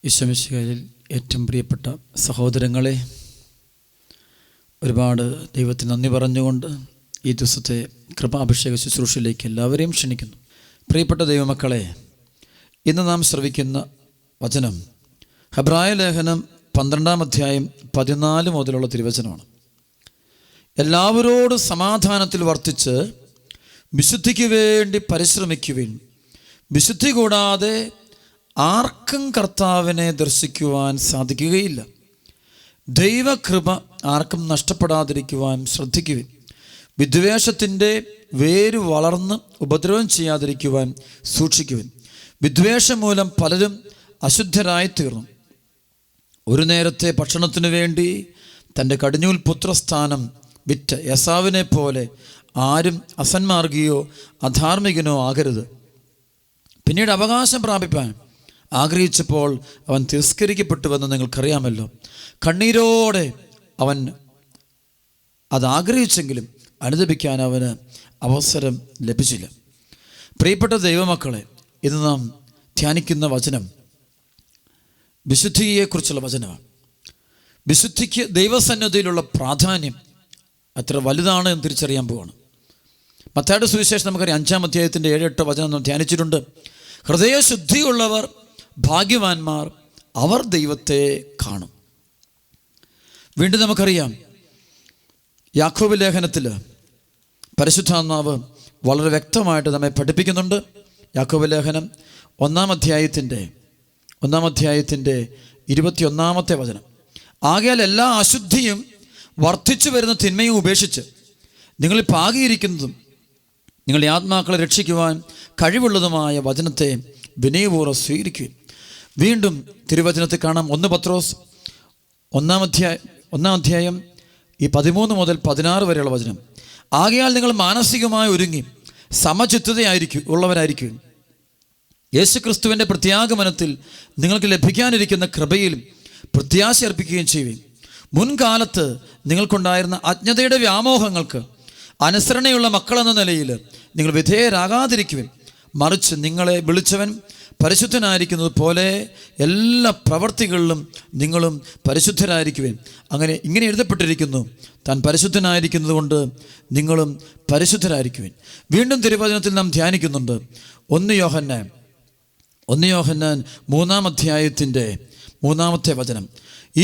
ഈശോമിശിഹായിൽ ഏറ്റവും പ്രിയപ്പെട്ട സഹോദരങ്ങളെ, ഒരുപാട് ദൈവത്തിന് നന്ദി പറഞ്ഞുകൊണ്ട് ഈ ദിവസത്തെ കൃപാഭിഷേക ശുശ്രൂഷയിലേക്ക് എല്ലാവരെയും ക്ഷണിക്കുന്നു. പ്രിയപ്പെട്ട ദൈവമക്കളെ, ഇന്ന് നാം ശ്രവിക്കുന്ന വചനം ഹെബ്രായ ലേഖനം 12-ാം അധ്യായം 14 മുതലുള്ള തിരുവചനമാണ്. എല്ലാവരോടും സമാധാനത്തിൽ വർത്തിച്ച് വിശുദ്ധിക്ക് വേണ്ടി പരിശ്രമിക്കുവിൻ. വിശുദ്ധി കൂടാതെ ആർക്കും കർത്താവിനെ ദർശിക്കുവാൻ സാധിക്കുകയില്ല. ദൈവകൃപ ആർക്കും നഷ്ടപ്പെടാതിരിക്കുവാൻ ശ്രദ്ധിക്കുവിൻ. വിദ്വേഷത്തിൻ്റെ വേര് വളർന്ന് ഉപദ്രവം ചെയ്യാതിരിക്കുവാൻ സൂക്ഷിക്കുവിൻ. വിദ്വേഷം മൂലം പലരും അശുദ്ധരായി തീർന്നു. ഒരു നേരത്തെ ഭക്ഷണത്തിനു വേണ്ടി തൻ്റെ കടിഞ്ഞൂൽ പുത്രസ്ഥാനം വിറ്റ യേസാവിനെ പോലെ ആരും അസന്മാർഗിയോ അധാർമികനോ ആകരുത്. പിന്നീട് അവകാശം പ്രാപിപ്പാൻ ആഗ്രഹിച്ചപ്പോൾ അവൻ തിരസ്കരിക്കപ്പെട്ടുവെന്ന് നിങ്ങൾക്കറിയാമല്ലോ. കണ്ണീരോടെ അവൻ അത് ആഗ്രഹിച്ചെങ്കിലും അനുദപിക്കാൻ അവന് അവസരം ലഭിച്ചില്ല. പ്രിയപ്പെട്ട ദൈവമക്കളെ, ഇന്ന് നാം ധ്യാനിക്കുന്ന വചനം വിശുദ്ധിയെക്കുറിച്ചുള്ള വചനമാണ്. വിശുദ്ധിക്ക് ദൈവസന്നിധിയിലുള്ള പ്രാധാന്യം അത്ര വലുതാണ് എന്ന് തിരിച്ചറിയാൻ പോവാണ്. മത്തായിയുടെ സുവിശേഷം നമുക്കറിയാം, 5-ാം അധ്യായത്തിൻ്റെ 7-8 വചനം നാം ധ്യാനിച്ചിട്ടുണ്ട്. ഹൃദയശുദ്ധിയുള്ളവർ ഭാഗ്യവാന്മാർ, അവർ ദൈവത്തെ കാണും. വീണ്ടും നമുക്കറിയാം, യാക്കോബ് ലേഖനത്തിൽ പരിശുദ്ധാത്മാവ് വളരെ വ്യക്തമായിട്ട് നമ്മെ പഠിപ്പിക്കുന്നുണ്ട്. യാക്കോബ് ലേഖനം 1-ാം അധ്യായത്തിൻ്റെ 21-ാമത്തെ വചനം. ആകയാൽ എല്ലാ അശുദ്ധിയും വർദ്ധിച്ചു വരുന്ന തിന്മയും ഉപേക്ഷിച്ച് നിങ്ങളിൽ പാകിയിരിക്കുന്നതും നിങ്ങളുടെ ആത്മാക്കളെ രക്ഷിക്കുവാൻ കഴിവുള്ളതുമായ വചനത്തെ വിനയപൂർവ്വം സ്വീകരിക്കുകയും. വീണ്ടും തിരുവചനത്തിൽ കാണാം, 1 പത്രോസ് 1-ാം അധ്യായം 13 മുതൽ 16 വരെയുള്ള വചനം. ആകയാൽ നിങ്ങൾ മാനസികമായി ഒരുങ്ങി ഉള്ളവരായിരിക്കും. യേശുക്രിസ്തുവിൻ്റെ പ്രത്യാഗമനത്തിൽ നിങ്ങൾക്ക് ലഭിക്കാനിരിക്കുന്ന കൃപയിലും പ്രത്യാശ അർപ്പിക്കുകയും ചെയ്യുകയും. മുൻകാലത്ത് നിങ്ങൾക്കുണ്ടായിരുന്ന അജ്ഞതയുടെ വ്യാമോഹങ്ങൾക്ക് അനുസരണയുള്ള മക്കളെന്ന നിലയിൽ നിങ്ങൾ വിധേയരാകാതിരിക്കുവിൻ. മറിച്ച് നിങ്ങളെ വിളിച്ചവൻ പരിശുദ്ധനായിരിക്കുന്നത് പോലെ എല്ലാ പ്രവർത്തികളിലും നിങ്ങളും പരിശുദ്ധരായിരിക്കുവിൻ. ഇങ്ങനെ എഴുതപ്പെട്ടിരിക്കുന്നു, താൻ പരിശുദ്ധനായിരിക്കുന്നത് കൊണ്ട് നിങ്ങളും പരിശുദ്ധരായിരിക്കുവിൻ. വീണ്ടും തിരുവചനത്തിൽ നാം ധ്യാനിക്കുന്നുണ്ട് 1 യോഹന്നാൻ 3-ാം അധ്യായത്തിൻ്റെ 3-ാമത്തെ വചനം.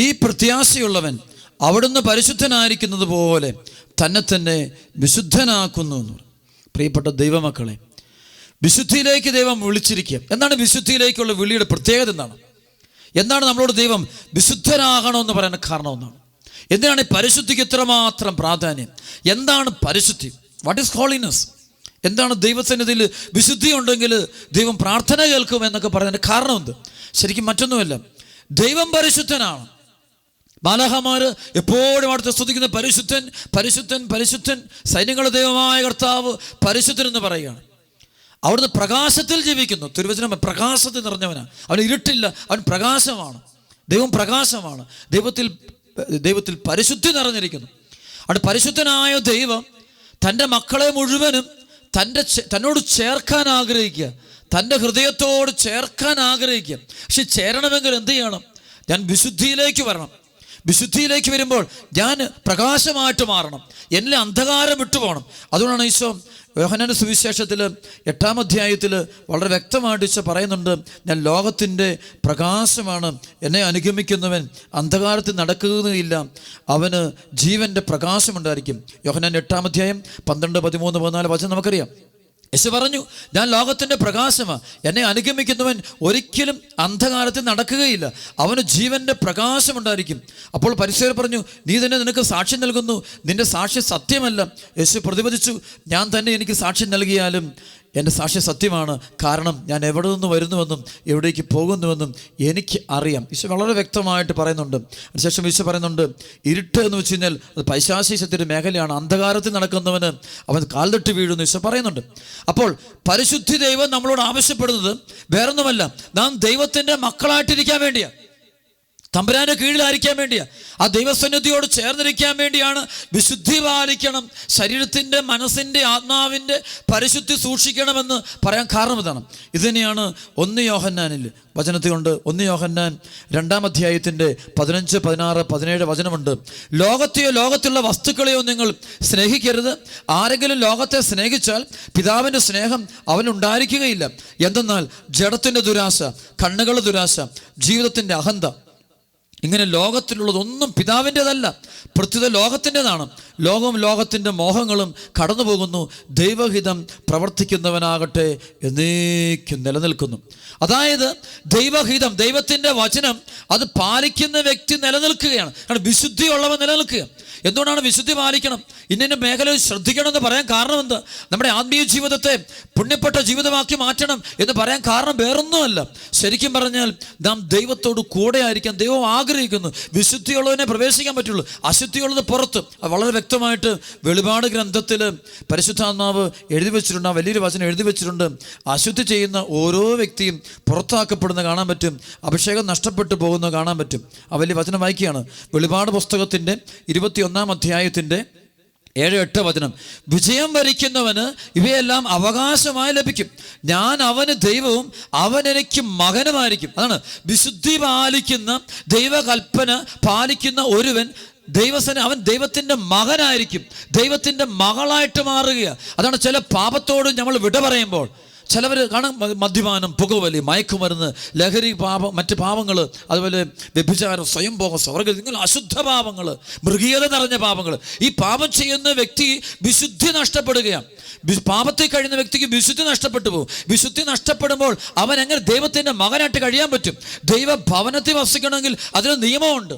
ഈ പ്രത്യാശയുള്ളവൻ അവിടുന്ന് പരിശുദ്ധനായിരിക്കുന്നത് പോലെ തന്നെ വിശുദ്ധനാക്കുന്നു എന്ന്. പ്രിയപ്പെട്ട ദൈവമക്കളെ, വിശുദ്ധിയിലേക്ക് ദൈവം വിളിച്ചിരിക്കുക. എന്താണ് വിശുദ്ധിയിലേക്കുള്ള വിളിയുടെ പ്രത്യേകത? എന്താണ് നമ്മളോട് ദൈവം വിശുദ്ധരാകണമെന്ന് പറയാൻ കാരണം? എന്തിനാണ് ഈ പരിശുദ്ധിക്ക് ഇത്രമാത്രം പ്രാധാന്യം? എന്താണ് പരിശുദ്ധി? What is holiness? എന്താണ് ദൈവസന്നിധിയിൽ വിശുദ്ധി ഉണ്ടെങ്കിൽ ദൈവം പ്രാർത്ഥന കേൾക്കും എന്നൊക്കെ പറയുന്നതിന് കാരണം എന്ത്? ശരിക്കും മറ്റൊന്നുമല്ല, ദൈവം പരിശുദ്ധനാണ്. മാലാഖമാർ എപ്പോഴും അവിടുത്തെ സ്തുതിക്കുന്ന പരിശുദ്ധൻ പരിശുദ്ധൻ പരിശുദ്ധൻ, സൈന്യങ്ങളുടെ ദൈവമായ കർത്താവ് പരിശുദ്ധൻ എന്ന് പറയുകയാണ്. അവിടുന്ന് പ്രകാശത്തിൽ ജീവിക്കുന്നു. തിരുവചനം പ്രകാശത്തിൽ നിറഞ്ഞവനാണ്. അവൻ ഇരുട്ടില്ല, അവൻ പ്രകാശമാണ്. ദൈവം പ്രകാശമാണ്. ദൈവത്തിൽ പരിശുദ്ധി നിറഞ്ഞിരിക്കുന്നു. അവിടെ പരിശുദ്ധനായ ദൈവം തൻ്റെ മക്കളെ മുഴുവനും തന്നോട് ചേർക്കാൻ ആഗ്രഹിക്കുക, തൻ്റെ ഹൃദയത്തോട് ചേർക്കാൻ ആഗ്രഹിക്കുക. പക്ഷെ ചേരണമെങ്കിൽ എന്ത് ചെയ്യണം? ഞാൻ വിശുദ്ധിയിലേക്ക് വരണം. വിശുദ്ധിയിലേക്ക് വരുമ്പോൾ ഞാൻ പ്രകാശമായിട്ട് മാറണം. എന്നിലെ അന്ധകാരം വിട്ടുപോകണം. അതുകൊണ്ടാണ് ഈശോ യോഹന്നാന്റെ സുവിശേഷത്തിൽ 8-ാം അധ്യായത്തിൽ വളരെ വ്യക്തമായിട്ട് ഈശോ പറയുന്നുണ്ട്, ഞാൻ ലോകത്തിൻ്റെ പ്രകാശമാണ്, എന്നെ അനുഗമിക്കുന്നവൻ അന്ധകാരത്തിൽ നടക്കുകയില്ല, അവന് ജീവൻ്റെ പ്രകാശമുണ്ടായിരിക്കും. യോഹന്നാൻ 8-ാം അധ്യായം 12, 13, 14 വചനം നമുക്കറിയാം. യേശു പറഞ്ഞു, ഞാൻ ലോകത്തിൻ്റെ പ്രകാശമാണ്, എന്നെ അനുഗമിക്കുന്നവൻ ഒരിക്കലും അന്ധകാരത്തിൽ നടക്കുകയില്ല, അവന് ജീവൻ്റെ പ്രകാശമുണ്ടായിരിക്കും. അപ്പോൾ പരിസയർ പറഞ്ഞു, നീ തന്നെ നിനക്ക് സാക്ഷ്യം നൽകുന്നു, നിന്റെ സാക്ഷ്യം സത്യമല്ല. യേശു പ്രതിപദിച്ചു, ഞാൻ തന്നെ എനിക്ക് സാക്ഷ്യം നൽകിയാലും എൻ്റെ സാക്ഷ്യം സത്യമാണ്. കാരണം ഞാൻ എവിടെ നിന്ന് വരുന്നുവെന്നും എവിടേക്ക് പോകുന്നുവെന്നും എനിക്ക് അറിയാം. ഈശോ വളരെ വ്യക്തമായിട്ട് പറയുന്നുണ്ട്. അതിനുശേഷം ഈശോ പറയുന്നുണ്ട്, ഇരുട്ട് എന്ന് വെച്ച് കഴിഞ്ഞാൽ അത് പൈശാചികത്തിന്റെ മേഖലയാണ്. അന്ധകാരത്തിൽ നടക്കുന്നവന് അവൻ കാൽതട്ടി വീഴുന്നു ഈശോ പറയുന്നുണ്ട്. അപ്പോൾ പരിശുദ്ധി ദൈവം നമ്മളോട് ആവശ്യപ്പെടുന്നത് വേറൊന്നുമല്ല, നാം ദൈവത്തിൻ്റെ മക്കളായിട്ടിരിക്കാൻ വേണ്ടിയാണ്. തമ്പുരാന്റെ കീഴിലായിരിക്കാൻ വേണ്ടിയാണ്, ആ ദൈവസന്നിധിയോട് ചേർന്നിരിക്കാൻ വേണ്ടിയാണ്. വിശുദ്ധി പാലിക്കണം, ശരീരത്തിൻ്റെ, മനസ്സിൻ്റെ, ആത്മാവിൻ്റെ പരിശുദ്ധി സൂക്ഷിക്കണമെന്ന് പറയാൻ കാരണം ഇതാണ്. ഇതുതന്നെയാണ് 1 യോഹന്നാനിൽ വചനത്തിലുണ്ട്. 1 യോഹന്നാൻ 2-ാം അധ്യായത്തിൻ്റെ 15, 16, 17 വചനമുണ്ട്. ലോകത്തെയോ ലോകത്തുള്ള വസ്തുക്കളെയോ നിങ്ങൾ സ്നേഹിക്കരുത്. ആരെങ്കിലും ലോകത്തെ സ്നേഹിച്ചാൽ പിതാവിൻ്റെ സ്നേഹം അവനുണ്ടായിരിക്കുകയില്ല. എന്തെന്നാൽ ജഡത്തിൻ്റെ ദുരാശ, കണ്ണുകളുടെ ദുരാശ, ജീവിതത്തിൻ്റെ അഹന്ത, ഇങ്ങനെ ലോകത്തിലുള്ളതൊന്നും പിതാവിൻ്റെതല്ല, പ്രത്യുത ലോകത്തിൻ്റെതാണ്. ലോകവും ലോകത്തിൻ്റെ മോഹങ്ങളും കടന്നു പോകുന്നു, ദൈവഹിതം പ്രവർത്തിക്കുന്നവനാകട്ടെ എന്നേക്കും നിലനിൽക്കുന്നു. അതായത് ദൈവഹിതം, ദൈവത്തിൻ്റെ വചനം അത് പാലിക്കുന്ന വ്യക്തി നിലനിൽക്കുകയാണ്. കാരണം വിശുദ്ധിയുള്ളവൻ നിലനിൽക്കുക. എന്തുകൊണ്ടാണ് വിശുദ്ധി പാലിക്കണം, ഇന്ന മേഖലയിൽ ശ്രദ്ധിക്കണമെന്ന് പറയാൻ കാരണം എന്ത്? നമ്മുടെ ആത്മീയ ജീവിതത്തെ പുണ്യപ്പെട്ട ജീവിതമാക്കി മാറ്റണം എന്ന് പറയാൻ കാരണം വേറൊന്നുമല്ല. ശരിക്കും പറഞ്ഞാൽ നാം ദൈവത്തോട് കൂടെ ആയിരിക്കാൻ ദൈവം ആഗ്രഹിക്കുന്നു. വിശുദ്ധിയുള്ളതിനെ പ്രവേശിക്കാൻ പറ്റുള്ളൂ, അശുദ്ധിയുള്ളത് പുറത്ത്. വളരെ വ്യക്തമായിട്ട് വെളിപാട് ഗ്രന്ഥത്തിൽ പരിശുദ്ധാത്മാവ് എഴുതി വെച്ചിട്ടുണ്ട്. ആ വലിയൊരു വചനം എഴുതി വെച്ചിട്ടുണ്ട്. അശുദ്ധി ചെയ്യുന്ന ഓരോ വ്യക്തിയും പുറത്താക്കപ്പെടുന്ന കാണാൻ പറ്റും, അഭിഷേകം നഷ്ടപ്പെട്ടു പോകുന്നത് കാണാൻ പറ്റും. ആ വലിയ വചനം വായിക്കുകയാണ്. വെളിപാട് പുസ്തകത്തിൻ്റെ 21-ാം അധ്യായത്തിൻ്റെ 7-8 വചനം. വിജയം വരിക്കുന്നവന് ഇവയെല്ലാം അവകാശമായി ലഭിക്കും. ഞാൻ അവന് ദൈവവും അവൻ എനിക്ക് മകനുമായിരിക്കും. അതാണ് വിശുദ്ധി പാലിക്കുന്ന, ദൈവകൽപ്പന പാലിക്കുന്ന ഒരുവൻ അവൻ ദൈവത്തിൻ്റെ മകനായിരിക്കും, ദൈവത്തിൻ്റെ മകളായിട്ട് മാറുകയാണ്. അതാണ് ചില പാപത്തോട് നമ്മൾ വിട പറയുമ്പോൾ ചിലവർ കാണാൻ മദ്യപാനം, പുകവലി, മയക്കുമരുന്ന്, ലഹരി, മറ്റ് പാപങ്ങൾ, അതുപോലെ വ്യഭിചാരം, സ്വയംഭോഗം, സ്വർഗ്ഗം, ഇങ്ങനെ അശുദ്ധ പാപങ്ങൾ, മൃഗീയത നിറഞ്ഞ പാപങ്ങൾ. ഈ പാപം ചെയ്യുന്ന വ്യക്തി വിശുദ്ധി നഷ്ടപ്പെടുകയാണ്. പാപത്തിൽ കഴിയുന്ന വ്യക്തിക്ക് വിശുദ്ധി നഷ്ടപ്പെട്ടു പോകും. വിശുദ്ധി നഷ്ടപ്പെടുമ്പോൾ അവൻ എങ്ങനെ ദൈവത്തിൻ്റെ മകനായിട്ട് കഴിയാൻ പറ്റും? ദൈവഭവനത്തിൽ വസിക്കണമെങ്കിൽ അതിന് നിയമമുണ്ട്.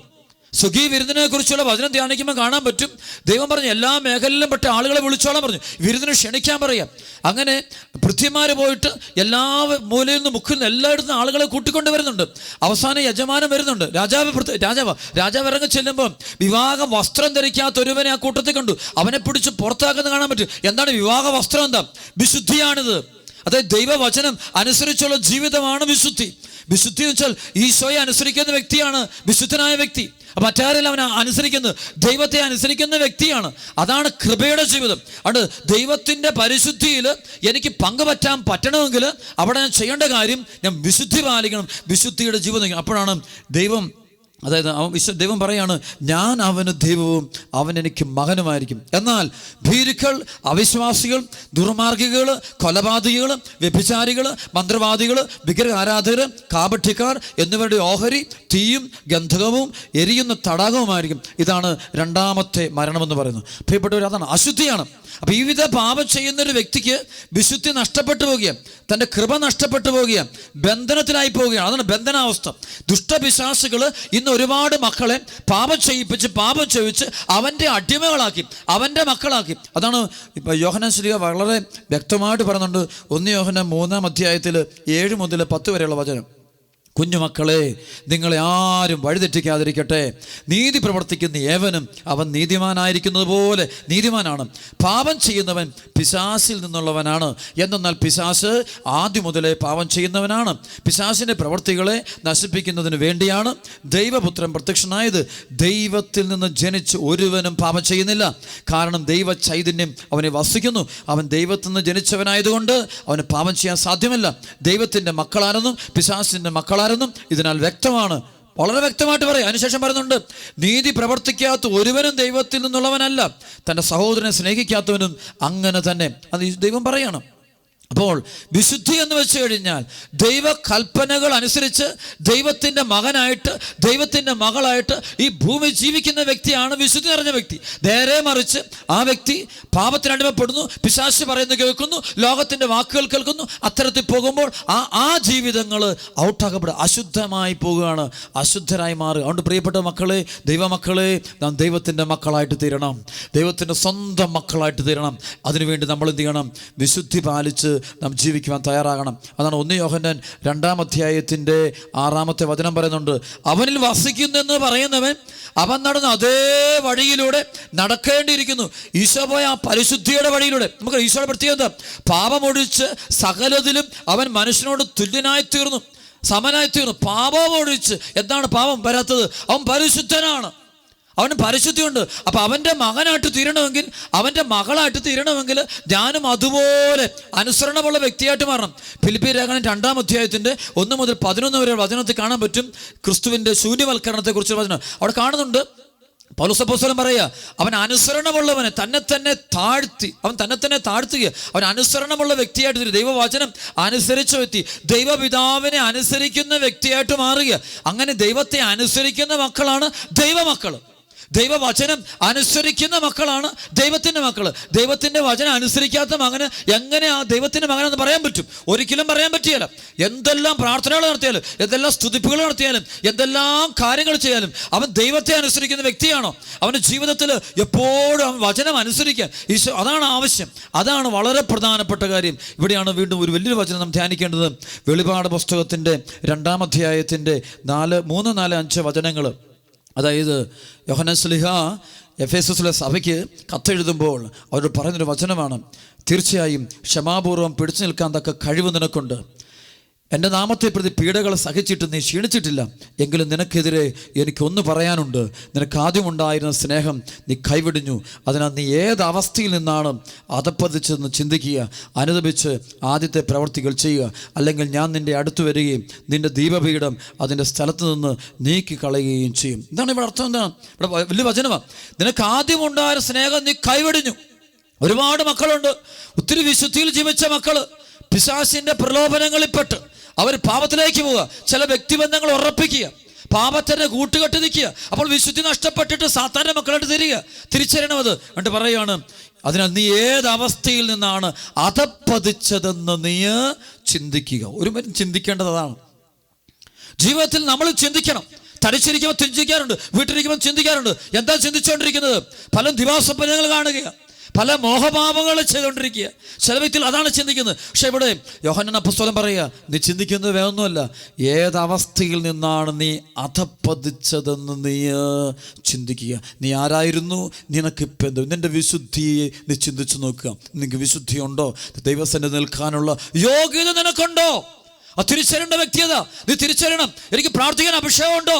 സുഖി വിരുന്നിനെ കുറിച്ചുള്ള വചനം ധ്യാനിക്കുമ്പോൾ കാണാൻ പറ്റും, ദൈവം പറഞ്ഞു എല്ലാ മേഖലയിലും പെട്ട ആളുകളെ വിളിച്ചോളാൻ പറഞ്ഞു, വിരുന്നിന് ക്ഷണിക്കാൻ പറയാം. അങ്ങനെ ഭൃത്യന്മാർ പോയിട്ട് എല്ലാ മൂലയിൽ നിന്ന് മുക്കിൽ നിന്ന് എല്ലായിടത്തും ആളുകളെ കൂട്ടിക്കൊണ്ട് വരുന്നുണ്ട്. അവസാനം യജമാനൻ വരുന്നുണ്ട്. രാജാവ് ഇറങ്ങി ചെല്ലുമ്പോൾ വിവാഹ വസ്ത്രം ധരിക്കാത്ത ഒരുവനെ ആ കൂട്ടത്തിൽ കണ്ടു. അവനെ പിടിച്ച് പുറത്താക്കുന്നത് കാണാൻ പറ്റും. എന്താണ് വിവാഹ വസ്ത്രം? എന്താ? വിശുദ്ധിയാണിത്. അതായത് ദൈവവചനം അനുസരിച്ചുള്ള ജീവിതമാണ് വിശുദ്ധി. വിശുദ്ധി എന്ന് വെച്ചാൽ ഈശോയെ അനുസരിക്കുന്ന വ്യക്തിയാണ് വിശുദ്ധനായ വ്യക്തി. മറ്റാരെല്ലാം അവനെ അനുസരിക്കുന്നത് ദൈവത്തെ അനുസരിക്കുന്ന വ്യക്തിയാണ്. അതാണ് കൃപയുടെ ജീവിതം. അത് ദൈവത്തിൻ്റെ പരിശുദ്ധിയിൽ എനിക്ക് പങ്കുപറ്റാൻ പറ്റണമെങ്കിൽ അവിടെ ഞാൻ ചെയ്യേണ്ട കാര്യം, ഞാൻ വിശുദ്ധി പാലിക്കണം, വിശുദ്ധിയുടെ ജീവിതം. അപ്പോഴാണ് ദൈവം പറയാണ്, ഞാൻ അവന് ദൈവവും അവൻ എനിക്ക് മകനുമായിരിക്കും. എന്നാൽ ഭീരുക്കൾ, അവിശ്വാസികൾ, ദുർമാർഗികൾ, കൊലപാതകികൾ, വ്യഭിചാരികൾ, മന്ത്രവാദികൾ, വിഗ്രഹാരാധകർ, കാപട്യക്കാർ എന്നിവരുടെ ഓഹരി തീയും ഗന്ധകവും എരിയുന്ന തടാകവുമായിരിക്കും. ഇതാണ് 2ാമത്തെ മരണമെന്ന് പറയുന്നത്. പ്രിയപ്പെട്ടവർ, അതാണ് അശുദ്ധിയാണ്. അപ്പം ഈ വിധ പാപം ചെയ്യുന്നൊരു വ്യക്തിക്ക് വിശുദ്ധി നഷ്ടപ്പെട്ടു പോവുകയാണ്, തൻ്റെ കൃപ നഷ്ടപ്പെട്ടു പോവുകയാണ്, ബന്ധനത്തിലായി പോവുകയാണ്. അതാണ് ബന്ധനാവസ്ഥ. ദുഷ്ടപിശാചുകൾ ഇന്ന് ഒരുപാട് മക്കളെ പാപം ചെയ്യിച്ച് അവൻ്റെ അടിമകളാക്കി, അവൻ്റെ മക്കളാക്കി. അതാണ് ഇപ്പം യോഹന്നാൻ ശ്ലീഹ വളരെ വ്യക്തമായിട്ട് പറയുന്നുണ്ട്. 1 യോഹന്നാൻ 3-ാം അധ്യായത്തിൽ 7 മുതൽ 10 വരെയുള്ള വചനം. കുഞ്ഞുമക്കളെ, നിങ്ങളെ ആരും വഴിതെറ്റിക്കാതിരിക്കട്ടെ. നീതി പ്രവർത്തിക്കുന്ന ഏവനും അവൻ നീതിമാനായിരിക്കുന്നത് പോലെ നീതിമാനാണ്. പാപം ചെയ്യുന്നവൻ പിശാചിൽ നിന്നുള്ളവനാണ്. എന്തെന്നാൽ പിശാച് ആദ്യം മുതലേ പാപം ചെയ്യുന്നവനാണ്. പിശാചിൻ്റെ പ്രവൃത്തികളെ നശിപ്പിക്കുന്നതിന് വേണ്ടിയാണ് ദൈവപുത്രൻ പ്രത്യക്ഷനായത്. ദൈവത്തിൽ നിന്ന് ജനിച്ച് ഒരുവനും പാപം ചെയ്യുന്നില്ല, കാരണം ദൈവ ചൈതന്യം അവനെ വസിക്കുന്നു. അവൻ ദൈവത്തിൽ നിന്ന് ജനിച്ചവനായതുകൊണ്ട് അവന് പാപം ചെയ്യാൻ സാധ്യമല്ല. ദൈവത്തിൻ്റെ മക്കളാരെന്നും പിശാചിൻ്റെ മക്കളാരെന്നും ഇതിനാൽ വ്യക്തമാണ്. വളരെ വ്യക്തമായിട്ട് പറയും. അതിനുശേഷം പറയുന്നുണ്ട്, നീതി പ്രവർത്തിക്കാത്ത ഒരുവനും ദൈവത്തിൽ നിന്നുള്ളവനല്ല, തൻ്റെ സഹോദരനെ സ്നേഹിക്കാത്തവനും അങ്ങനെ തന്നെ. അത് ദൈവം പറയണം. അപ്പോൾ വിശുദ്ധി എന്ന് വെച്ച് കഴിഞ്ഞാൽ ദൈവകൽപ്പനകൾ അനുസരിച്ച് ദൈവത്തിൻ്റെ മകനായിട്ട്, ദൈവത്തിൻ്റെ മകളായിട്ട് ഈ ഭൂമി ജീവിക്കുന്ന വ്യക്തിയാണ് വിശുദ്ധി നിറഞ്ഞ വ്യക്തി. നേരെ മറിച്ച് ആ വ്യക്തി പാപത്തിന് അടിമപ്പെടുന്നു, പിശാച് പറയുന്നത് കേൾക്കുന്നു, ലോകത്തിൻ്റെ വാക്കുകൾ കേൾക്കുന്നു. അത്തരത്തിൽ പോകുമ്പോൾ ആ ജീവിതങ്ങൾ ഔട്ടാക്കപ്പെടുക, അശുദ്ധമായി പോവുകയാണ്, അശുദ്ധരായി മാറുക. അതുകൊണ്ട് പ്രിയപ്പെട്ട മക്കളെ, ദൈവമക്കളെ, നാം ദൈവത്തിൻ്റെ മക്കളായിട്ട് തീരണം, ദൈവത്തിൻ്റെ സ്വന്തം മക്കളായിട്ട് തീരണം. അതിനുവേണ്ടി നമ്മൾ എന്ത് ചെയ്യണം? വിശുദ്ധി പാലിച്ച് നാം ജീവിക്കുവാൻ തയ്യാറാകണം. അതാണ് 1 യോഹന്നാൻ 2-ാം അധ്യായത്തിൻ്റെ 6-ാമത്തെ വചനം പറയുന്നുണ്ട്. അവനിൽ വസിക്കുന്നെന്ന് പറയുന്നവൻ അവൻ നടന്ന അതേ വഴിയിലൂടെ നടക്കേണ്ടിയിരിക്കുന്നു. ഈശോ പോയ ആ പരിശുദ്ധിയുടെ വഴിയിലൂടെ. നമുക്ക് ഈശോയുടെ പ്രത്യേകത, പാപമൊഴിച്ച് സകലതിലും അവൻ മനുഷ്യനോട് തുല്യനായി തീർന്നു. സമനായി തീർന്നു. പാപം ഒഴിച്ച്. എന്താണ് പാപം വരാത്തത്? അവൻ പരിശുദ്ധനാണ്, അവന് പരിശുദ്ധിയുണ്ട്. അപ്പം അവൻ്റെ മകനായിട്ട് തീരണമെങ്കിൽ, അവൻ്റെ മകളായിട്ട് തീരണമെങ്കിൽ ഞാനും അതുപോലെ അനുസരണമുള്ള വ്യക്തിയായിട്ട് മാറണം. ഫിലിപ്പിയ ലേഖനം 2-ാം അധ്യായത്തിൻ്റെ 1 മുതൽ 11 വരെ വചനത്തിൽ കാണാൻ പറ്റും ക്രിസ്തുവിൻ്റെ ശൂന്യവൽക്കരണത്തെക്കുറിച്ച് വചനം അവിടെ കാണുന്നുണ്ട്. പൗലോസ് അപ്പോസ്തലൻ പറയുക, അവൻ അനുസരണമുള്ളവനെ തന്നെ താഴ്ത്തി, അവൻ തന്നെ താഴ്ത്തുക. അവൻ അനുസരണമുള്ള വ്യക്തിയായിട്ട് തീരും. ദൈവവചനം അനുസരിച്ച വ്യക്തി, ദൈവപിതാവിനെ അനുസരിക്കുന്ന വ്യക്തിയായിട്ട് മാറുക. അങ്ങനെ ദൈവത്തെ അനുസരിക്കുന്ന മക്കളാണ് ദൈവമക്കൾ. ദൈവവചനം അനുസരിക്കുന്ന മക്കളാണ് ദൈവത്തിൻ്റെ മക്കൾ. ദൈവത്തിൻ്റെ വചനം അനുസരിക്കാത്ത മകന് എങ്ങനെ ആ ദൈവത്തിൻ്റെ മകനെന്ന് പറയാൻ പറ്റും? ഒരിക്കലും പറയാൻ പറ്റിയല്ല. എന്തെല്ലാം പ്രാർത്ഥനകൾ നടത്തിയാലും, എന്തെല്ലാം സ്തുതിപ്പുകൾ നടത്തിയാലും, എന്തെല്ലാം കാര്യങ്ങൾ ചെയ്യാലും അവൻ ദൈവത്തെ അനുസരിക്കുന്ന വ്യക്തിയാണോ? അവൻ്റെ ജീവിതത്തിൽ എപ്പോഴും അവൻ വചനം അനുസരിക്കാൻ ഈശോ, അതാണ് ആവശ്യം. അതാണ് വളരെ പ്രധാനപ്പെട്ട കാര്യം. ഇവിടെയാണ് വീണ്ടും ഒരു വലിയൊരു വചനം നാം ധ്യാനിക്കേണ്ടത്. വെളിപാട് പുസ്തകത്തിൻ്റെ 2-ാം അധ്യായത്തിൻ്റെ 3, 4, 5 വചനങ്ങൾ. അതായത് യോഹന്നാൻ ശ്ലീഹ എഫേസസിലെ സഭയ്ക്ക് കത്തെഴുതുമ്പോൾ അവർ പറയുന്നൊരു വചനമാണ്, തീർച്ചയായും ക്ഷമാപൂർവ്വം പിടിച്ചു നിൽക്കാൻ തക്ക കഴിവ് നിനക്കുണ്ട്. എൻ്റെ നാമത്തെ പ്രതി പീഡകൾ സഹിച്ചിട്ട് നീ ക്ഷീണിച്ചിട്ടില്ല. എങ്കിലും നിനക്കെതിരെ എനിക്കൊന്ന് പറയാനുണ്ട്. നിനക്ക് ആദ്യമുണ്ടായിരുന്ന സ്നേഹം നീ കൈവിടിഞ്ഞു. അതിനാൽ നീ ഏതവസ്ഥയിൽ നിന്നാണ് അധപ്പതിച്ചതെന്ന് ചിന്തിക്കുക, അനുദപിച്ച് ആദ്യത്തെ പ്രവർത്തികൾ ചെയ്യുക. അല്ലെങ്കിൽ ഞാൻ നിൻ്റെ അടുത്ത് വരികയും നിൻ്റെ ദീപപീഠം അതിൻ്റെ സ്ഥലത്ത് നിന്ന് നീക്കി കളയുകയും ചെയ്യും. എന്താണ് ഇവിടെ അർത്ഥം? എന്താണ് ഇവിടെ വലിയ വചനമാണ്. നിനക്ക് ആദ്യമുണ്ടായ സ്നേഹം നീ കൈവിടിഞ്ഞു. ഒരുപാട് മക്കളുണ്ട്, ഒത്തിരി വിശുദ്ധിയിൽ ജീവിച്ച മക്കൾ പിശാചിൻ്റെ പ്രലോഭനങ്ങളിൽപ്പെട്ട് അവർ പാപത്തിലേക്ക് പോവുക. ചില വ്യക്തിബന്ധങ്ങൾ ഉറപ്പിക്കുക, പാപത്തിൻ്റെ കൂട്ടുകെട്ട് നിൽക്കുക. അപ്പോൾ വിശുദ്ധി നഷ്ടപ്പെട്ടിട്ട് സാത്താൻ്റെ മക്കളായിട്ട് തിരിച്ചറിയണത് എന്നിട്ട് പറയുകയാണ്, അതിനാൽ നീ ഏതവസ്ഥയിൽ നിന്നാണ് അധപ്പതിച്ചതെന്ന് നീ ചിന്തിക്കുക. ഒരു മരം ചിന്തിക്കേണ്ടതാണ്. ജീവിതത്തിൽ നമ്മൾ ചിന്തിക്കണം. തനിച്ചിരിക്കുമ്പോൾ ചിന്തിക്കാറുണ്ട്, വീട്ടിലിരിക്കുമ്പോൾ ചിന്തിക്കാറുണ്ട്. എന്താ ചിന്തിച്ചുകൊണ്ടിരിക്കുന്നത്? പല ദിവാസ്വപ്നങ്ങൾ കാണുക, പല മോഹപാപങ്ങൾ ചെയ്തുകൊണ്ടിരിക്കുക. ചില വ്യക്തികൾ അതാണ് ചിന്തിക്കുന്നത്. പക്ഷെ ഇവിടെ യോഹന്നാൻ അപ്പോസ്തലൻ പറയുക, നീ ചിന്തിക്കുന്നത് വേറൊന്നുമല്ല, ഏതവസ്ഥയിൽ നിന്നാണ് നീ അധപ്പതിച്ചതെന്ന് നീ ചിന്തിക്കുക. നീ ആരായിരുന്നു? നിനക്കിപ്പോൾ എന്ത്? നിൻ്റെ വിശുദ്ധിയെ നീ ചിന്തിച്ചു നോക്കുക. നിനക്ക് വിശുദ്ധിയുണ്ടോ? ദൈവസന്നിധിയിൽ നിൽക്കാനുള്ള യോഗ്യത നിനക്കുണ്ടോ? അത് തിരിച്ചറിയേണ്ട വ്യക്തിയത നീ തിരിച്ചറിയണം. എനിക്ക് പ്രാർത്ഥിക്കാൻ അഭിഷേകമുണ്ടോ?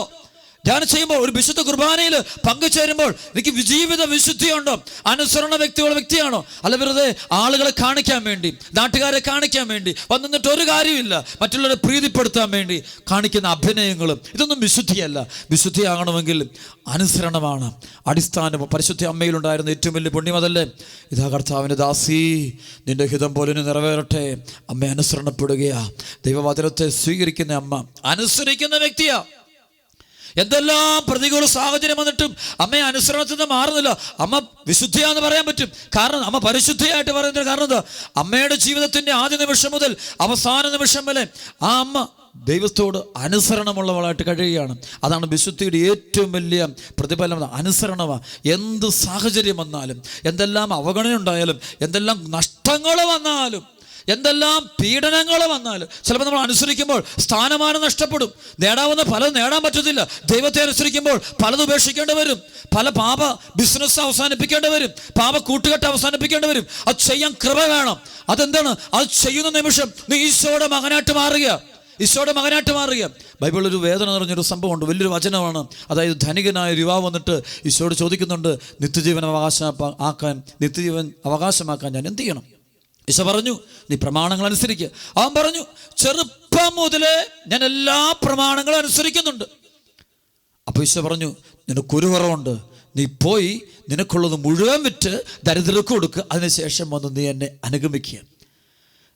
ധ്യാനം ചെയ്യുമ്പോൾ ഒരു വിശുദ്ധ കുർബാനയിൽ പങ്കുചേരുമ്പോൾ എനിക്ക് ജീവിത വിശുദ്ധിയുണ്ടോ? അനുസരണ വ്യക്തിയാണോ? അല്ല വെറുതെ ആളുകളെ കാണിക്കാൻ വേണ്ടി, നാട്ടുകാരെ കാണിക്കാൻ വേണ്ടി വന്നിട്ട് ഒരു കാര്യമില്ല, മറ്റുള്ളവരെ പ്രീതിപ്പെടുത്താൻ വേണ്ടി കാണിക്കുന്ന അഭിനയങ്ങളും ഇതൊന്നും വിശുദ്ധിയല്ല. വിശുദ്ധിയാകണമെങ്കിൽ അനുസരണമാണ് അടിസ്ഥാനം. പരിശുദ്ധ അമ്മയിലുണ്ടായിരുന്ന ഏറ്റവും വലിയ പുണ്യമതല്ലേ? ഇതാ കർത്താവിൻ്റെ ദാസി, നിന്റെ ഹിതം പോലെ നിറവേറട്ടെ. അമ്മ അനുസരണപ്പെടുകയാ. ദൈവവചനത്തെ സ്വീകരിക്കുന്ന അമ്മ അനുസരിക്കുന്ന വ്യക്തിയാ. എന്തെല്ലാം പ്രതികൂല സാഹചര്യം വന്നിട്ടും അമ്മയെ അനുസരണത്തിൽ നിന്ന് മാറുന്നില്ല. അമ്മ വിശുദ്ധിയാന്ന് പറയാൻ പറ്റും. കാരണം അമ്മ പരിശുദ്ധിയായിട്ട് പറയുന്നതിന് കാരണം എന്താ? അമ്മയുടെ ജീവിതത്തിൻ്റെ ആദ്യ നിമിഷം മുതൽ അവസാന നിമിഷം വരെ ആ അമ്മ ദൈവത്തോട് അനുസരണമുള്ളവളായിട്ട് കഴിയുകയാണ്. അതാണ് വിശുദ്ധിയുടെ ഏറ്റവും വലിയ പ്രതിഫലം. അനുസരണമാണ്. എന്ത് സാഹചര്യം വന്നാലും, എന്തെല്ലാം അവഗണന ഉണ്ടായാലും, എന്തെല്ലാം നഷ്ടങ്ങൾ വന്നാലും, എന്തെല്ലാം പീഡനങ്ങൾ വന്നാലും, ചിലപ്പോൾ നമ്മൾ അനുസരിക്കുമ്പോൾ സ്ഥാനമാനം നഷ്ടപ്പെടും, നേടാവുന്ന പലതും നേടാൻ പറ്റത്തില്ല. ദൈവത്തെ അനുസരിക്കുമ്പോൾ പലതും ഉപേക്ഷിക്കേണ്ടി വരും, പല പാപ ബിസിനസ് അവസാനിപ്പിക്കേണ്ടി വരും, പാപ കൂട്ടുകെട്ട് അവസാനിപ്പിക്കേണ്ടി വരും. അത് ചെയ്യാൻ കൃപ വേണം. അതെന്താണ്? അത് ചെയ്യുന്ന നിമിഷം നീ ഈശോയുടെ മകനായിട്ട് മാറുക. ബൈബിളിൽ ഒരു വേദന നിറഞ്ഞൊരു സംഭവമുണ്ട്, വലിയൊരു വചനമാണ്. അതായത് ധനികനായ ഒരു യുവാവ് വന്നിട്ട് ഈശോയോട് ചോദിക്കുന്നുണ്ട്, നിത്യജീവൻ അവകാശമാക്കാൻ ഞാൻ എന്ത് ചെയ്യണം? ഈശോ പറഞ്ഞു, നീ പ്രമാണങ്ങൾ അനുസരിക്കുക. അവൻ പറഞ്ഞു, ചെറുപ്പം മുതലേ ഞാൻ എല്ലാ പ്രമാണങ്ങളും അനുസരിക്കുന്നുണ്ട്. അപ്പോൾ ഈശോ പറഞ്ഞു, നിനക്കൊരു കുറവുണ്ട്, നീ പോയി നിനക്കുള്ളത് മുഴുവൻ വിറ്റ് ദരിദ്രർക്ക് കൊടുക്കുക, അതിനുശേഷം വന്ന് നീ എന്നെ അനുഗമിക്കുക.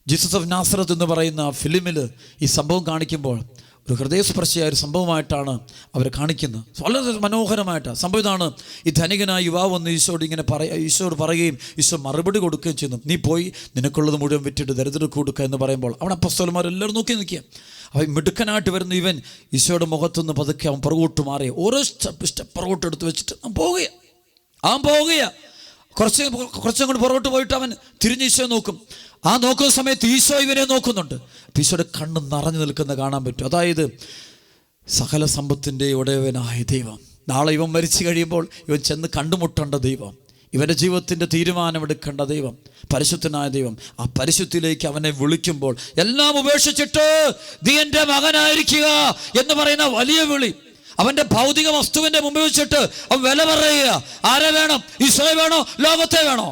ജീസസ് ഓഫ് നാസറത്ത് എന്ന് പറയുന്ന ഫിലിമിൽ ഈ സംഭവം കാണിക്കുമ്പോൾ ഒരു ഹൃദയസ്പർശിയായ ഒരു സംഭവമായിട്ടാണ് അവർ കാണിക്കുന്നത്. വളരെ മനോഹരമായിട്ടാണ് സംഭവം. ഇതാണ്, ഈ ധനികനായ യുവാവ് വന്ന് ഈശോയോട് പറയുകയും ഈശോ മറുപടി കൊടുക്കുകയും ചെയ്യുന്നു. നീ പോയി നിനക്കുള്ളത് മുഴുവൻ വിറ്റിട്ട് ദരിദ്രർക്ക് കൊടുക്കുക എന്ന് പറയുമ്പോൾ അവിടെ അപ്പോസ്തലന്മാരെല്ലാവരും നോക്കി നിൽക്കുക. അവൻ മിടുക്കനായിട്ട് വരുന്ന ഇവൻ ഈശോയുടെ മുഖത്തുനിന്ന് പതുക്കെ അവൻ പുറകോട്ട് മാറി ഓരോ സ്റ്റെപ്പ് പുറകോട്ട് എടുത്ത് വെച്ചിട്ട് അവൻ പോവുകയാ. കുറച്ചും കൂടി പുറകോട്ട് പോയിട്ട് അവൻ തിരിഞ്ഞ് ഈശോ നോക്കും. ആ നോക്കുന്ന സമയത്ത് ഈശോ ഇവനെ നോക്കുന്നുണ്ട്. ഈശോയുടെ കണ്ണ് നിറഞ്ഞു നിൽക്കുന്ന കാണാൻ പറ്റും. അതായത് സകല സമ്പത്തിൻ്റെ ഉടയവനായ ദൈവം, നാളെ ഇവൻ മരിച്ചു കഴിയുമ്പോൾ ഇവൻ ചെന്ന് കണ്ടുമുട്ടേണ്ട ദൈവം, ഇവൻ്റെ ജീവിതത്തിൻ്റെ തീരുമാനമെടുക്കേണ്ട ദൈവം, പരിശുദ്ധനായ ദൈവം, ആ പരിശുദ്ധിയിലേക്ക് അവനെ വിളിക്കുമ്പോൾ എല്ലാം ഉപേക്ഷിച്ചിട്ട് നീ എൻ്റെ മകനായിരിക്കുക എന്ന് പറയുന്ന വലിയ വിളി, അവൻ്റെ ഭൗതിക വസ്തുവിൻ്റെ മുമ്പിൽ വെച്ചിട്ട് അവൻ വില പറയുക. ആരെ വേണം? ഈശോയെ വേണോ ലോകത്തെ വേണോ?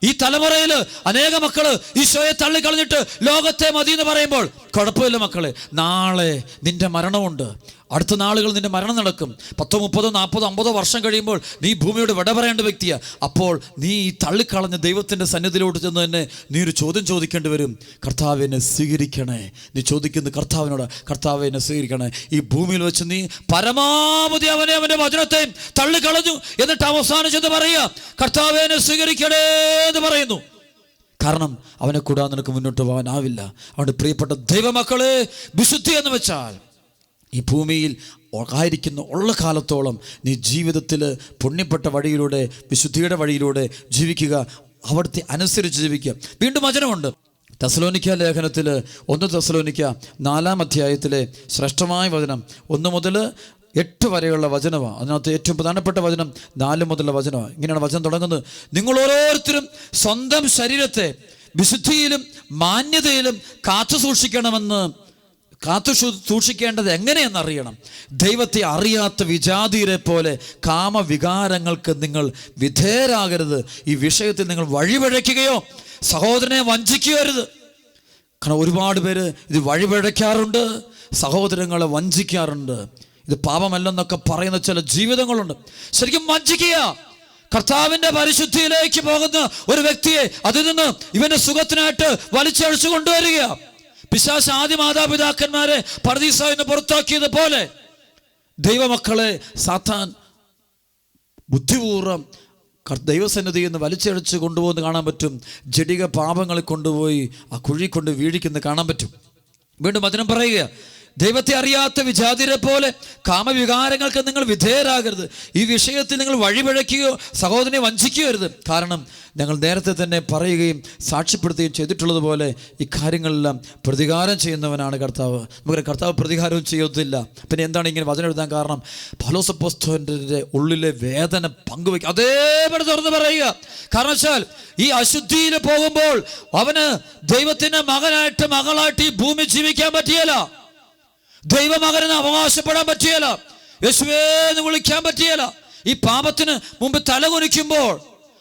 ഈ തലമുറയിൽ അനേക മക്കള് ഈശോയെ തള്ളിക്കളഞ്ഞിട്ട് ലോകത്തെ മതി എന്ന് പറയുമ്പോൾ കുഴപ്പമില്ല മക്കളെ, നാളെ നിന്റെ മരണമുണ്ട്. അടുത്ത നാളുകൾ നിന്റെ മരണം നടക്കും. 10, 30, 40, 50 വർഷം കഴിയുമ്പോൾ നീ ഭൂമിയോട് വിട പറയേണ്ട വ്യക്തിയാണ്. അപ്പോൾ നീ ഈ തള്ളിക്കളഞ്ഞ ദൈവത്തിൻ്റെ സന്നിധിയിലോട്ട് ചെന്ന് തന്നെ നീ ഒരു ചോദ്യം ചോദിക്കേണ്ടി വരും. കർത്താവിനെ സ്വീകരിക്കണേ. നീ ചോദിക്കുന്നത് കർത്താവിനോട്, കർത്താവിനെ സ്വീകരിക്കണേ. ഈ ഭൂമിയിൽ വെച്ച് നീ പരമാവധി അവൻ്റെ വചനത്തെ തള്ളിക്കളഞ്ഞു, എന്നിട്ട് അവസാനം ചെന്ന് പറയുക കർത്താവിനെ സ്വീകരിക്കണേ എന്ന് പറയുന്നു. കാരണം അവനെ കൂടാതെ നിനക്ക് മുന്നോട്ട് പോകാനാവില്ല. അവൻ്റെ പ്രിയപ്പെട്ട ദൈവമക്കളെ, വിശുദ്ധി എന്ന് വെച്ചാൽ ഈ ഭൂമിയിൽ ആയിരിക്കുന്ന ഉള്ള കാലത്തോളം നീ ജീവിതത്തിൽ പുണ്യപ്പെട്ട വഴിയിലൂടെ, വിശുദ്ധിയുടെ വഴിയിലൂടെ ജീവിക്കുക, അവിടുത്തെ അനുസരിച്ച് ജീവിക്കുക. വീണ്ടും വചനമുണ്ട് തെസ്സലോനിക്ക ലേഖനത്തിൽ, 1 തെസ്സലോനിക്ക 4-ാം അധ്യായത്തിലെ ശ്രേഷ്ഠമായ വചനം 1 മുതൽ 8 വരെയുള്ള വചനമാണ്. അതിനകത്ത് ഏറ്റവും പ്രധാനപ്പെട്ട വചനം 4 മുതലുള്ള വചനമാണ്. ഇങ്ങനെയാണ് വചനം തുടങ്ങുന്നത്: നിങ്ങൾ ഓരോരുത്തരും സ്വന്തം ശരീരത്തെ വിശുദ്ധിയിലും മാന്യതയിലും കാത്തു സൂക്ഷിക്കേണ്ടത് എങ്ങനെയെന്നറിയണം. ദൈവത്തെ അറിയാത്ത വിജാതിയരെ പോലെ കാമവികാരങ്ങൾക്ക് നിങ്ങൾ വിധേയരാകരുത്. ഈ വിഷയത്തിൽ നിങ്ങൾ വഴിപിഴയ്ക്കുകയോ സഹോദരനെ വഞ്ചിക്കുകയരുത്. കാരണം ഒരുപാട് പേര് ഇത് വഴിപിഴയ്ക്കാറുണ്ട്, സഹോദരങ്ങളെ വഞ്ചിക്കാറുണ്ട്. ഇത് പാപമല്ലെന്നൊക്കെ പറയുന്ന ചില ജീവിതങ്ങളുണ്ട്. ശരിക്കും വഞ്ചിക്കുക. കർത്താവിൻ്റെ പരിശുദ്ധിയിലേക്ക് പോകുന്ന ഒരു വ്യക്തിയെ അതിൽ നിന്ന് ഇവൻ്റെ സുഖത്തിനായിട്ട് വലിച്ചഴിച്ചു കൊണ്ടുവരിക. പിശാച് ആദ്യ മാതാപിതാക്കന്മാരെ പർദീസയിൽ നിന്ന് പുറത്താക്കിയത് പോലെ ദൈവമക്കളെ സാത്താൻ ബുദ്ധിപൂർവ്വം ദൈവസന്നിധിയിൽ നിന്ന് വലിച്ചഴിച്ച് കൊണ്ടുപോകുന്നത് കാണാൻ പറ്റും. ജഡിക പാപങ്ങളിൽ കൊണ്ടുപോയി ആ കുഴി കൊണ്ട് വീഴിക്കുന്നത് കാണാൻ പറ്റും. വീണ്ടും വചനം പറയുക: ദൈവത്തെ അറിയാത്ത വിജാതിരെ പോലെ കാമവികാരങ്ങൾക്ക് നിങ്ങൾ വിധേയരാകരുത്. ഈ വിഷയത്തിൽ നിങ്ങൾ വഴിപിഴയ്ക്കുകയോ സഹോദരനെ വഞ്ചിക്കുകയരുത്. കാരണം ഞങ്ങൾ നേരത്തെ തന്നെ പറയുകയും സാക്ഷ്യപ്പെടുത്തുകയും ചെയ്തിട്ടുള്ളതുപോലെ ഇക്കാര്യങ്ങളെല്ലാം പ്രതികാരം ചെയ്യുന്നവനാണ് കർത്താവ്. നമുക്ക് കർത്താവ് പ്രതികാരവും ചെയ്യത്തില്ല. പിന്നെ എന്താണ് ഇങ്ങനെ വചനം എഴുതാൻ കാരണം? പൗലോസ് അപ്പോസ്തലന്റെ ഉള്ളിലെ വേദന പങ്കുവയ്ക്കുക, അതേപോലെ തുറന്ന് പറയുക. കാരണം വെച്ചാൽ ഈ അശുദ്ധിയിൽ പോകുമ്പോൾ അവന് ദൈവത്തിൻ്റെ മകനായിട്ട് മകളായിട്ട് ഈ ഭൂമി ജീവിക്കാൻ പറ്റിയല്ല, ദൈവമകനെന്ന് അവകാശപ്പെടാൻ പറ്റിയല്ല, യേശുവേ എന്ന് വിളിക്കാൻ പറ്റിയല്ല. ഈ പാപത്തിന് മുമ്പ് തലകുനിക്കുമ്പോൾ,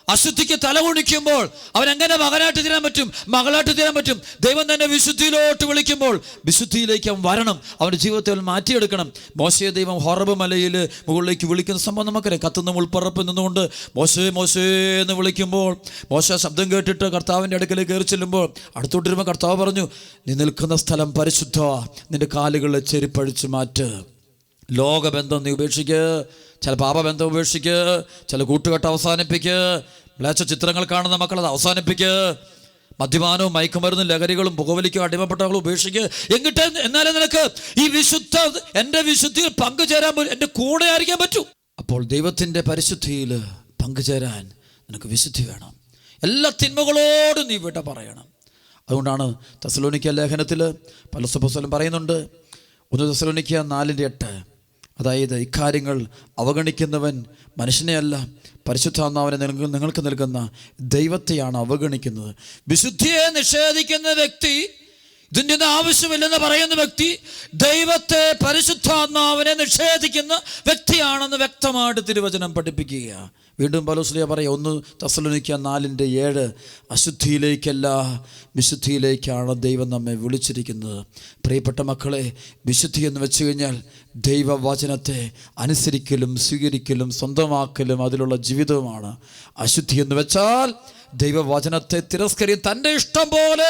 അശുദ്ധിക്ക് തലകുനിക്കുമ്പോൾ അവൻ എങ്ങനെ മകനായിട്ട് തീരാൻ പറ്റും, മകളായിട്ട് തീരാൻ പറ്റും? ദൈവം തന്നെ വിശുദ്ധിയിലോട്ട് വിളിക്കുമ്പോൾ വിശുദ്ധിയിലേക്ക് അവൻ വരണം, അവൻ്റെ ജീവിതത്തെ അവൻ മാറ്റിയെടുക്കണം. മോശയെ ദൈവം ഹോറബ് മലയിൽ മുകളിലേക്ക് വിളിക്കുന്ന സംഭവം നമുക്കറിയാം. കത്തുന്ന മുൾപ്പറപ്പിൽ നിന്നുകൊണ്ട് മോശേ മോശേ എന്ന് വിളിക്കുമ്പോൾ മോശ ശബ്ദം കേട്ടിട്ട് കർത്താവിൻ്റെ അടുക്കലേക്ക് കയറി ചെല്ലുമ്പോൾ അടുത്തോട്ട് വരുമ്പോൾ കർത്താവ് പറഞ്ഞു: നീ നിൽക്കുന്ന സ്ഥലം പരിശുദ്ധമാണ്, നിന്റെ കാലുകളെ ചെരുപ്പഴിച്ച് മാറ്റ്. ലോകബന്ധം നീ ഉപേക്ഷിക്കുക, ചില പാപബന്ധം ഉപേക്ഷിക്കുക, ചില കൂട്ടുകെട്ട് അവസാനിപ്പിക്കുക, മ്ലേച്ഛ ചിത്രങ്ങൾ കാണുന്ന മക്കളത് അവസാനിപ്പിക്കുക, മദ്യപാനവും മയക്കുമരുന്നും ലഹരികളും പുകവലിക്കും അടിമപ്പെട്ടവകളും ഉപേക്ഷിക്കുക. എന്നാലേ നിനക്ക് ഈ എൻ്റെ വിശുദ്ധിയിൽ പങ്കുചേരാൻ പോലും എൻ്റെ കൂടെ ആയിരിക്കാൻ പറ്റൂ. അപ്പോൾ ദൈവത്തിൻ്റെ പരിശുദ്ധിയിൽ പങ്കുചേരാൻ നിനക്ക് വിശുദ്ധി വേണം. എല്ലാ തിന്മകളോടും നീ വിട പറയണം. അതുകൊണ്ടാണ് തെസ്സലോനിക്ക ലേഖനത്തിൽ പൗലോസ് അപ്പോസ്തലൻ പറയുന്നുണ്ട്, 1 തെസ്സലോനിക്ക 4:8, അതായത് ഇക്കാര്യങ്ങൾ അവഗണിക്കുന്നവൻ മനുഷ്യനെയല്ല പരിശുദ്ധാത്മാവിനെ നിങ്ങൾക്ക് നൽകുന്ന ദൈവത്തെയാണ് അവഗണിക്കുന്നത്. വിശുദ്ധിയെ നിഷേധിക്കുന്ന വ്യക്തി, ഇതിൻ്റെ ഒന്നും ആവശ്യമില്ലെന്ന് പറയുന്ന വ്യക്തി ദൈവത്തെ, പരിശുദ്ധാത്മാവിനെ നിഷേധിക്കുന്ന വ്യക്തിയാണെന്ന് വ്യക്തമായിട്ട് തിരുവചനം പഠിപ്പിക്കുക. വീണ്ടും പൗലോസ് പറയുക 1 തെസ്സലോനിക്ക 4:7, അശുദ്ധിയിലേക്കല്ല വിശുദ്ധിയിലേക്കാണ് ദൈവം നമ്മെ വിളിച്ചിരിക്കുന്നത്. പ്രിയപ്പെട്ട മക്കളെ, വിശുദ്ധി എന്ന് വെച്ച് കഴിഞ്ഞാൽ ദൈവവചനത്തെ അനുസരിക്കലും സ്വീകരിക്കലും സ്വന്തമാക്കലും അതിലുള്ള ജീവിതവുമാണ്. അശുദ്ധി എന്ന് വെച്ചാൽ ദൈവവചനത്തെ തിരസ്കരിയും തൻ്റെ ഇഷ്ടം പോലെ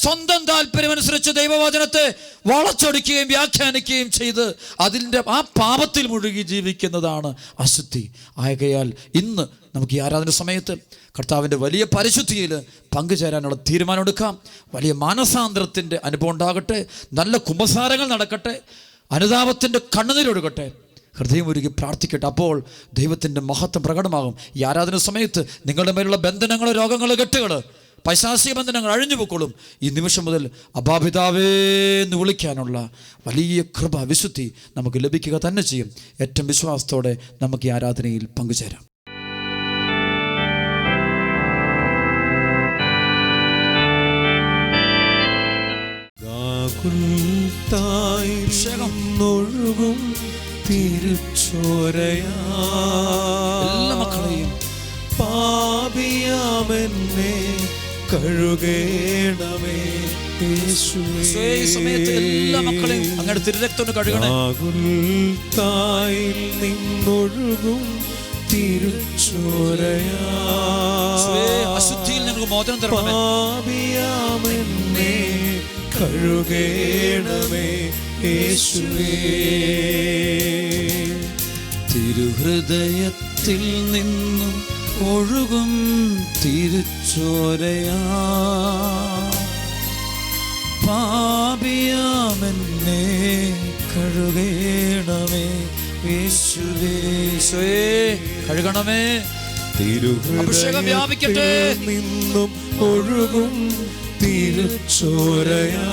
സ്വന്തം താല്പര്യമനുസരിച്ച് ദൈവവചനത്തെ വളച്ചൊടിക്കുകയും വ്യാഖ്യാനിക്കുകയും ചെയ്ത് അതിൻ്റെ ആ പാപത്തിൽ മുഴുകി ജീവിക്കുന്നതാണ് അശുദ്ധി. ആകയാൽ ഇന്ന് നമുക്ക് ഈ ആരാധന സമയത്ത് കർത്താവിൻ്റെ വലിയ പരിശുദ്ധിയിൽ പങ്കുചേരാനുള്ള തീരുമാനമെടുക്കാം. വലിയ മാനസാന്തരത്തിൻ്റെ അനുഭവം ഉണ്ടാകട്ടെ, നല്ല കുമ്പസാരങ്ങൾ നടക്കട്ടെ, അനുതാപത്തിൻ്റെ കണ്ണുനീരൊഴുകട്ടെ, ഹൃദയം ഒരുക്കി പ്രാർത്ഥിക്കട്ടെ. അപ്പോൾ ദൈവത്തിൻ്റെ മഹത്വം പ്രകടമാകും. ഈ ആരാധന സമയത്ത് നിങ്ങളുടെ മേലുള്ള ബന്ധനങ്ങൾ, രോഗങ്ങൾ, കെട്ടുകൾ, പൈശാചിക ബന്ധനങ്ങൾ അഴിഞ്ഞു പൊക്കോളും. ഈ നിമിഷം മുതൽ അബാപിതാവേ എന്ന് വിളിക്കാനുള്ള വലിയ കൃപ, വിശുദ്ധി നമുക്ക് ലഭിക്കുക തന്നെ ചെയ്യും. ഏറ്റവും വിശ്വാസത്തോടെ നമുക്ക് ഈ ആരാധനയിൽ പങ്കുചേരാം. ഒഴുകും തിരുച്ചോരയാ എല്ലാ മക്കളെയും പാപിയാമെന്നെ കഴുകേണമേ യേശുവേ. ഈ സമയത്ത് എല്ലാ മക്കളെയും അങ്ങയുടെ തിരുരക്തം കഴുകണേ. തായിൽ നിന്നൊഴുകും തിരുച്ചോരയാ അശുദ്ധിയിൽ ഞങ്ങൾക്ക് മോചനം തരണമേ. പാപിയാമെന്നെ കഴുകേണമേ യേശുവേ. തിരുഹൃദയത്തിൽ നിന്നും ഒഴുകും തിരുച്ചോരയാ പാപിയാമെന്നെ കഴുകേണമേ യേശുവേ. കഴുകണമേ. തിരുഹൃദയത്തിൽ നിന്നും ഒഴുകും തിരുച്ചോരയാ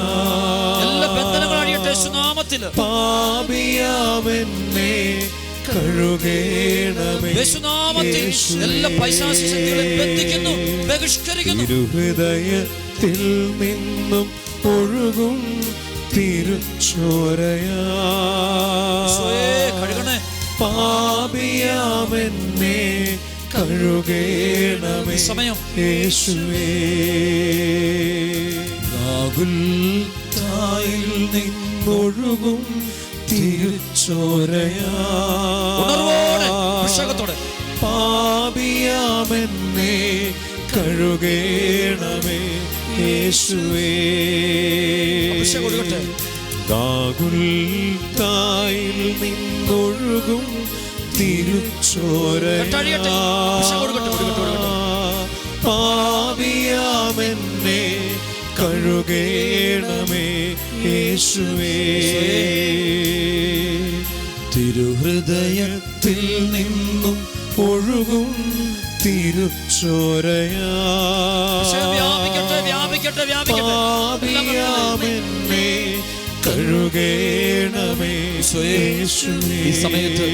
എല്ലാ ബന്ധനങ്ങൾ അഴിയട്ടെ യേശുനാമത്തിൽ. പാപിയാമെന്നെ കഴുകേണമേ യേശുനാമത്തിൽ. എല്ലാ പൈശാചിക ശക്തികളെ ബന്ധിക്കുന്നു, ബഹിഷ്കരിക്കുന്നു. തിരുഹൃദയത്തിൽ നിന്നും ഒഴുകും തിരുച്ചോരയാ കഴുകണേ. പാപിയാമെന്നെ കഴുകേണമേ സമയം യേശുവേ. തായിൽ നിന്നൊഴുകും തിരുച്ചോരയാ പാപിയാമെന്നെ കഴുകേണമേ യേശുവേ. തായിൽ നിന്നൊഴുകും തിരുച്ചോരയാ പാപിയാമെന്നെ കഴുകേണമേ യേശുവേ. തിരുഹൃദയത്തിൽ നിന്നും ഒഴുകും തിരുച്ചോരയാ പാപിയാമെന്നെ കഴുകേണമേ യേശുവേ. ഈ സമയത്ത്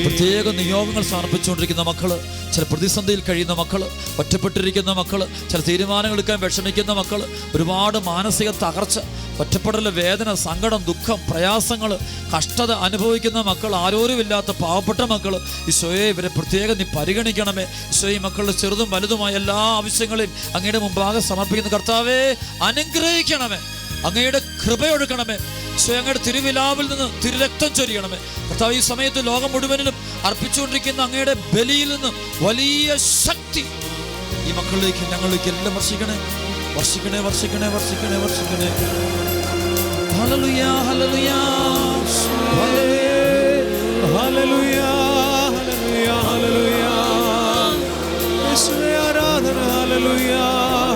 പ്രത്യേക നിയോഗങ്ങൾ സമർപ്പിച്ചുകൊണ്ടിരിക്കുന്ന മക്കള്, ചില പ്രതിസന്ധിയിൽ കഴിയുന്ന മക്കള്, ഒറ്റപ്പെട്ടിരിക്കുന്ന മക്കള്, ചില തീരുമാനങ്ങൾ എടുക്കാൻ വിഷമിക്കുന്ന മക്കള്, ഒരുപാട് മാനസിക തകർച്ച, ഒറ്റപ്പെടൽ, വേദന, സങ്കടം, ദുഃഖം, പ്രയാസങ്ങൾ, കഷ്ടത അനുഭവിക്കുന്ന മക്കൾ, ആരോരുമില്ലാത്ത പാവപ്പെട്ട മക്കൾ, ഈശോയെ ഇവരെ പ്രത്യേകം നീ പരിഗണിക്കണമേ. ഈശോ ഈ മക്കളുടെ ചെറുതും വലുതുമായ എല്ലാ ആവശ്യങ്ങളെയും അങ്ങയുടെ മുമ്പാകെ സമർപ്പിക്കുന്ന കർത്താവേ, അനുഗ്രഹിക്കണമേ. അങ്ങയുടെ കൃപയൊഴുക്കണമേ. അങ്ങയുടെ തിരുവിലാവിൽ നിന്ന് തിരുരക്തം ചൊരിയണമേ കർത്താവ്. ഈ സമയത്ത് ലോകം മുഴുവനിലും അർപ്പിച്ചുകൊണ്ടിരിക്കുന്ന അങ്ങയുടെ ബലിയിൽ നിന്ന് വലിയ ശക്തി ഈ മക്കളിലേക്ക്, ഞങ്ങളിലേക്ക് എല്ലാം വർഷിക്കണേ, വർഷിക്കണേ, വർഷിക്കണേ, വർഷിക്കണേ, വർഷിക്കണേ. ഹല്ലേലൂയ, ഹല്ലേലൂയ, ഹല്ലേലൂയ, ഹല്ലേലൂയ, യേശുവേ ആരാധന. ഹല്ലേലൂയ,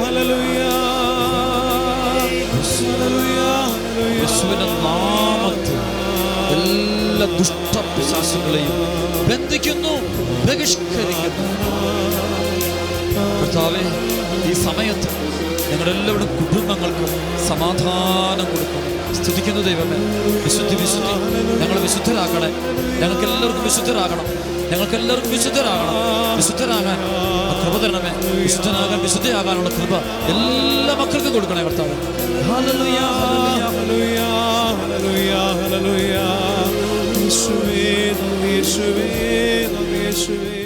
ഹല്ലേലൂയ, യേശുവിന്റെ നാമത്തിൽ എല്ലാ ദുഷ്ടപിശാചുകളെയും ബന്ധിക്കുന്നു, ബഹിഷ്കരിക്കുന്നു. കർത്താവേ, ഈ സമയത്ത് ഞങ്ങളെല്ലാവരുടെ കുടുംബങ്ങൾക്ക് സമാധാനം കൊടുക്കണം. സ്തുതിക്കുന്ന ദൈവമേ, വിശുദ്ധി, വിശുദ്ധി, ഞങ്ങളെ വിശുദ്ധരാക്കണേ. ഞങ്ങൾക്ക് എല്ലാവർക്കും വിശുദ്ധരാകണം, ഞങ്ങൾക്ക് എല്ലാവർക്കും വിശുദ്ധരാകണം. വിശുദ്ധരാകാൻ കൃപ തരണമേ. വിശുദ്ധനാകാൻ, വിശുദ്ധയാകാനുള്ള കൃപ എല്ലാ മക്കൾക്കും കൊടുക്കണേ കർത്താവ്. Hallelujah, hallelujah, hallelujah, hallelujah. യേശുവേ, യേശുവേ, യേശുവേ.